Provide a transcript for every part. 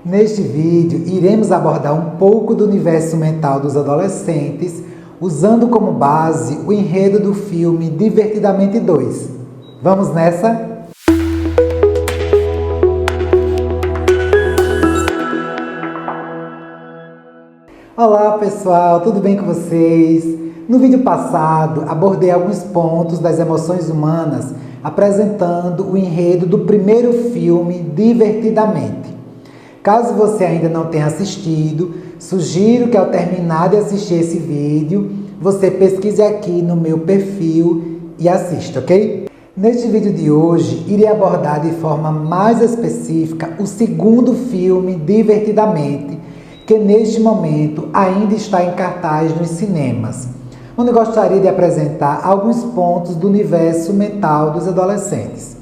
Neste vídeo, iremos abordar um pouco do universo mental dos adolescentes, usando como base o enredo do filme Divertidamente 2. Vamos nessa? Olá pessoal, tudo bem com vocês? No vídeo passado, abordei alguns pontos das emoções humanas, apresentando o enredo do primeiro filme Divertidamente. Caso você ainda não tenha assistido, sugiro que ao terminar de assistir esse vídeo, você pesquise aqui no meu perfil e assista, ok? Neste vídeo de hoje, irei abordar de forma mais específica o segundo filme Divertidamente, que neste momento ainda está em cartaz nos cinemas, onde gostaria de apresentar alguns pontos do universo mental dos adolescentes.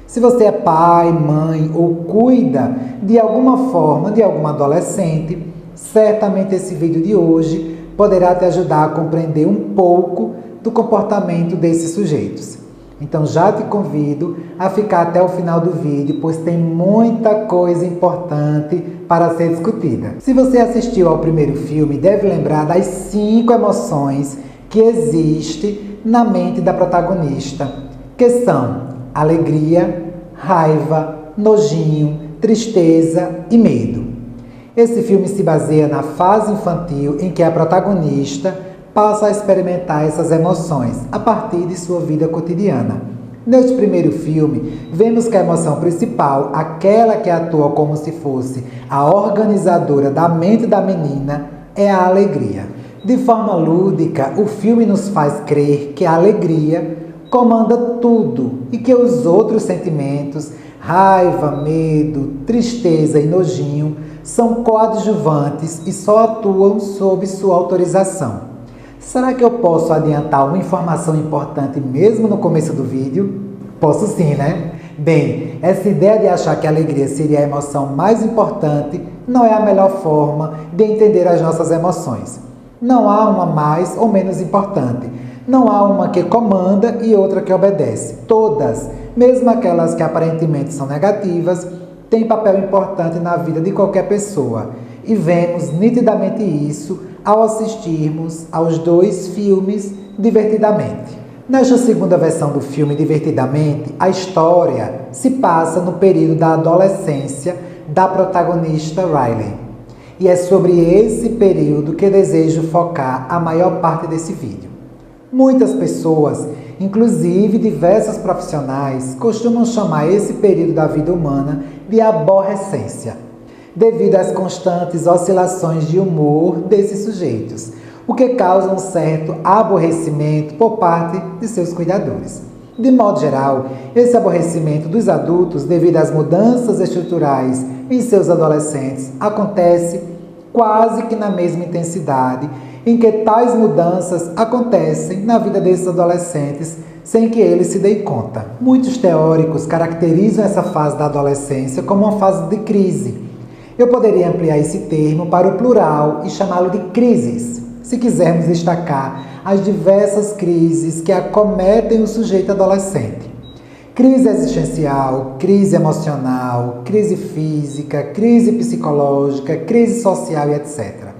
Se você é pai, mãe ou cuida de alguma forma de algum adolescente, certamente esse vídeo de hoje poderá te ajudar a compreender um pouco do comportamento desses sujeitos. Então já te convido a ficar até o final do vídeo, pois tem muita coisa importante para ser discutida. Se você assistiu ao primeiro filme, deve lembrar das 5 emoções que existem na mente da protagonista, que são alegria, raiva, nojinho, tristeza e medo. Esse filme se baseia na fase infantil em que a protagonista passa a experimentar essas emoções a partir de sua vida cotidiana. Neste primeiro filme, vemos que a emoção principal, aquela que atua como se fosse a organizadora da mente da menina, é a alegria. De forma lúdica, o filme nos faz crer que a alegria comanda tudo e que os outros sentimentos, raiva, medo, tristeza e nojinho, são coadjuvantes e só atuam sob sua autorização. Será que eu posso adiantar uma informação importante mesmo no começo do vídeo? Posso sim, né? Bem, essa ideia de achar que a alegria seria a emoção mais importante não é a melhor forma de entender as nossas emoções. Não há uma mais ou menos importante. Não há uma que comanda e outra que obedece. Todas, mesmo aquelas que aparentemente são negativas, têm papel importante na vida de qualquer pessoa. E vemos nitidamente isso ao assistirmos aos 2 filmes Divertidamente. Nesta segunda versão do filme Divertidamente, a história se passa no período da adolescência da protagonista Riley. E é sobre esse período que desejo focar a maior parte desse vídeo. Muitas pessoas, inclusive diversos profissionais, costumam chamar esse período da vida humana de aborrecência, devido às constantes oscilações de humor desses sujeitos, o que causa um certo aborrecimento por parte de seus cuidadores. De modo geral, esse aborrecimento dos adultos, devido às mudanças estruturais em seus adolescentes, acontece quase que na mesma intensidade em que tais mudanças acontecem na vida desses adolescentes sem que eles se deem conta. Muitos teóricos caracterizam essa fase da adolescência como uma fase de crise. Eu poderia ampliar esse termo para o plural e chamá-lo de crises, se quisermos destacar as diversas crises que acometem o sujeito adolescente. Crise existencial, crise emocional, crise física, crise psicológica, crise social e etc.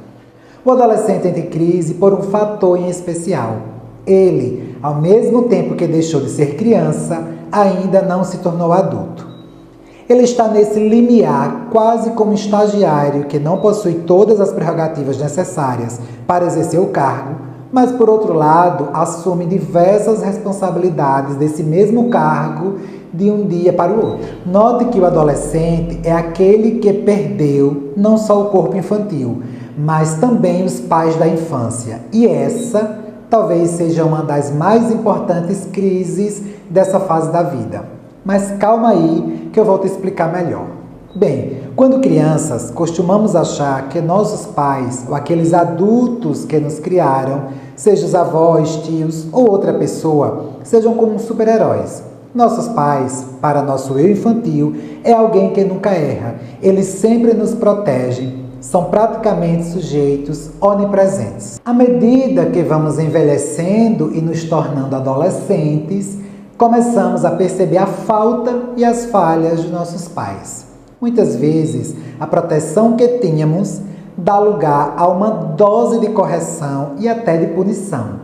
O adolescente entra em crise por um fator em especial. Ele, ao mesmo tempo que deixou de ser criança, ainda não se tornou adulto. Ele está nesse limiar, quase como estagiário que não possui todas as prerrogativas necessárias para exercer o cargo, mas, por outro lado, assume diversas responsabilidades desse mesmo cargo de um dia para o outro. Note que o adolescente é aquele que perdeu não só o corpo infantil, mas também os pais da infância. E essa talvez seja uma das mais importantes crises dessa fase da vida. Mas calma aí que eu vou te explicar melhor. Bem, quando crianças, costumamos achar que nossos pais, ou aqueles adultos que nos criaram, sejam os avós, tios ou outra pessoa, sejam como super-heróis. Nossos pais, para nosso eu infantil, é alguém que nunca erra. Eles sempre nos protegem. São praticamente sujeitos onipresentes. À medida que vamos envelhecendo e nos tornando adolescentes, começamos a perceber a falta e as falhas de nossos pais. Muitas vezes, a proteção que tínhamos dá lugar a uma dose de correção e até de punição.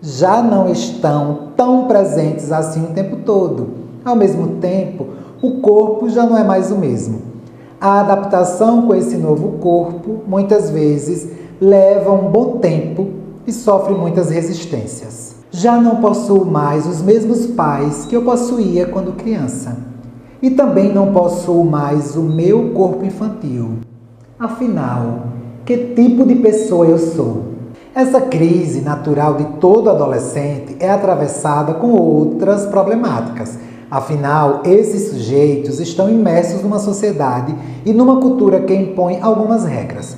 Já não estão tão presentes assim o tempo todo. Ao mesmo tempo, o corpo já não é mais o mesmo. A adaptação com esse novo corpo, muitas vezes, leva um bom tempo e sofre muitas resistências. Já não possuo mais os mesmos pais que eu possuía quando criança. E também não possuo mais o meu corpo infantil. Afinal, que tipo de pessoa eu sou? Essa crise natural de todo adolescente é atravessada com outras problemáticas. Afinal, esses sujeitos estão imersos numa sociedade e numa cultura que impõe algumas regras.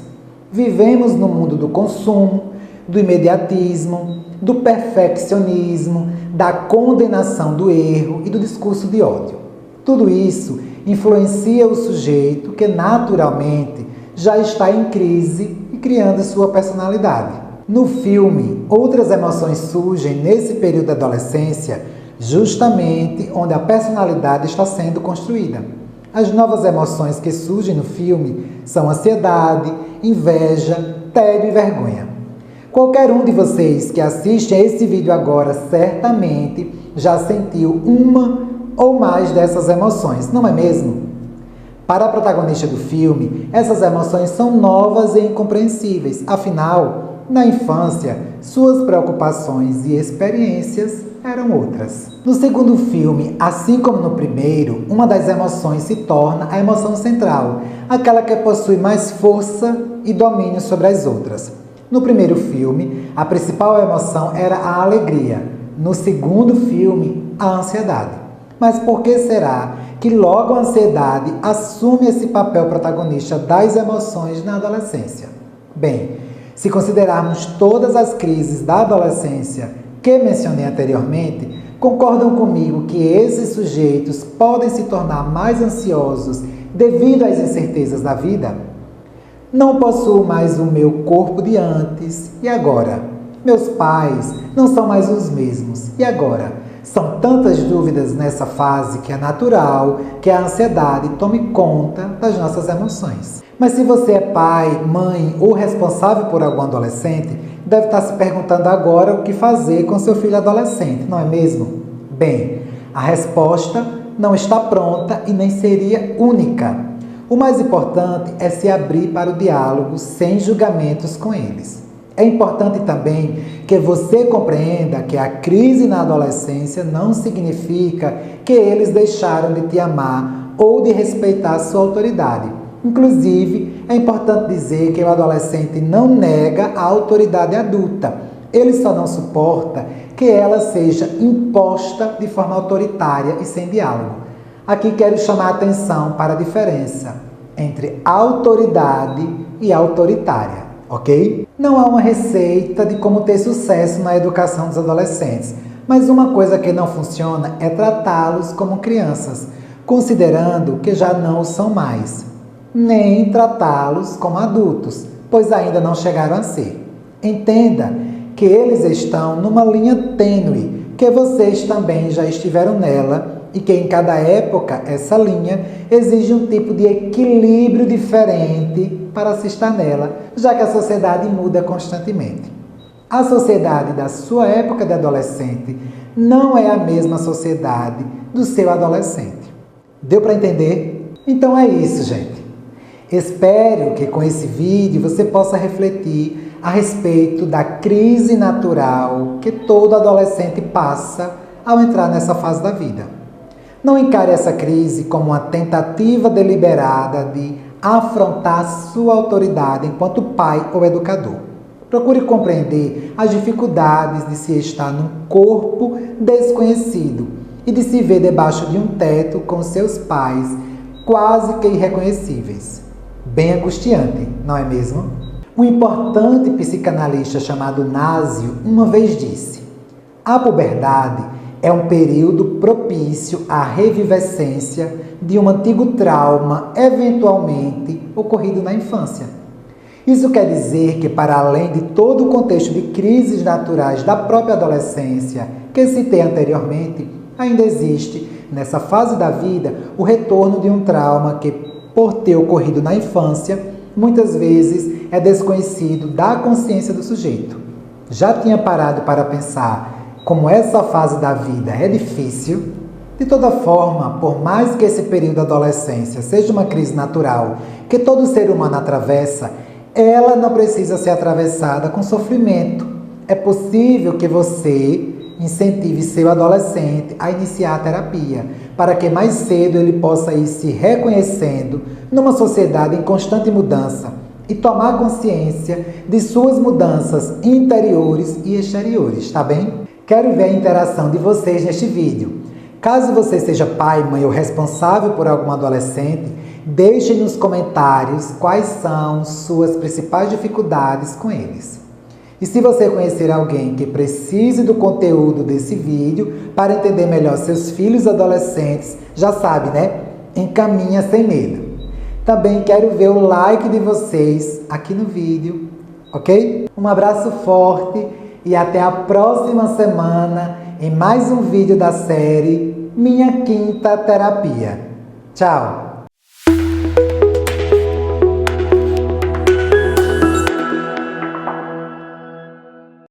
Vivemos no mundo do consumo, do imediatismo, do perfeccionismo, da condenação do erro e do discurso de ódio. Tudo isso influencia o sujeito que naturalmente já está em crise e criando sua personalidade. No filme, outras emoções surgem nesse período da adolescência, justamente onde a personalidade está sendo construída. As novas emoções que surgem no filme são ansiedade, inveja, tédio e vergonha. Qualquer um de vocês que assiste a esse vídeo agora certamente já sentiu uma ou mais dessas emoções, não é mesmo? Para a protagonista do filme, essas emoções são novas e incompreensíveis. Afinal, na infância, suas preocupações e experiências eram outras. No segundo filme, assim como no primeiro, uma das emoções se torna a emoção central, aquela que possui mais força e domínio sobre as outras. No primeiro filme, a principal emoção era a alegria. No segundo filme, a ansiedade. Mas por que será que logo a ansiedade assume esse papel protagonista das emoções na adolescência? Bem, se considerarmos todas as crises da adolescência que mencionei anteriormente, concordam comigo que esses sujeitos podem se tornar mais ansiosos devido às incertezas da vida? Não possuo mais o meu corpo de antes, e agora? Meus pais não são mais os mesmos, e agora? São tantas dúvidas nessa fase que é natural que a ansiedade tome conta das nossas emoções. Mas se você é pai, mãe ou responsável por algum adolescente, deve estar se perguntando agora o que fazer com seu filho adolescente, não é mesmo? Bem, a resposta não está pronta e nem seria única. O mais importante é se abrir para o diálogo sem julgamentos com eles. É importante também que você compreenda que a crise na adolescência não significa que eles deixaram de te amar ou de respeitar sua autoridade. Inclusive, é importante dizer que o adolescente não nega a autoridade adulta. Ele só não suporta que ela seja imposta de forma autoritária e sem diálogo. Aqui quero chamar a atenção para a diferença entre autoridade e autoritária. Ok? Não há uma receita de como ter sucesso na educação dos adolescentes, mas uma coisa que não funciona é tratá-los como crianças, considerando que já não o são mais, nem tratá-los como adultos, pois ainda não chegaram a ser. Entenda que eles estão numa linha tênue, que vocês também já estiveram nela, e que em cada época essa linha exige um tipo de equilíbrio diferente para se estar nela, já que a sociedade muda constantemente. A sociedade da sua época de adolescente não é a mesma sociedade do seu adolescente. Deu para entender? Então é isso, gente. Espero que com esse vídeo você possa refletir a respeito da crise natural que todo adolescente passa ao entrar nessa fase da vida. Não encare essa crise como uma tentativa deliberada de afrontar sua autoridade enquanto pai ou educador. Procure compreender as dificuldades de se estar num corpo desconhecido e de se ver debaixo de um teto com seus pais quase que irreconhecíveis. Bem angustiante, não é mesmo? Um importante psicanalista chamado Násio uma vez disse: a puberdade é um período propício à revivescência de um antigo trauma eventualmente ocorrido na infância. Isso quer dizer que, para além de todo o contexto de crises naturais da própria adolescência que citei anteriormente, ainda existe nessa fase da vida, o retorno de um trauma que, por ter ocorrido na infância, muitas vezes é desconhecido da consciência do sujeito. Já tinha parado para pensar como essa fase da vida é difícil? De toda forma, por mais que esse período da adolescência seja uma crise natural que todo ser humano atravessa, ela não precisa ser atravessada com sofrimento. É possível que você incentive seu adolescente a iniciar a terapia, para que mais cedo ele possa ir se reconhecendo numa sociedade em constante mudança e tomar consciência de suas mudanças interiores e exteriores, tá bem? Quero ver a interação de vocês neste vídeo. Caso você seja pai, mãe ou responsável por algum adolescente, deixe nos comentários quais são suas principais dificuldades com eles. E se você conhecer alguém que precise do conteúdo desse vídeo para entender melhor seus filhos adolescentes, já sabe, né? Encaminha sem medo. Também quero ver o like de vocês aqui no vídeo, ok? Um abraço forte e até a próxima semana em mais um vídeo da série Minha Quinta Terapia. Tchau!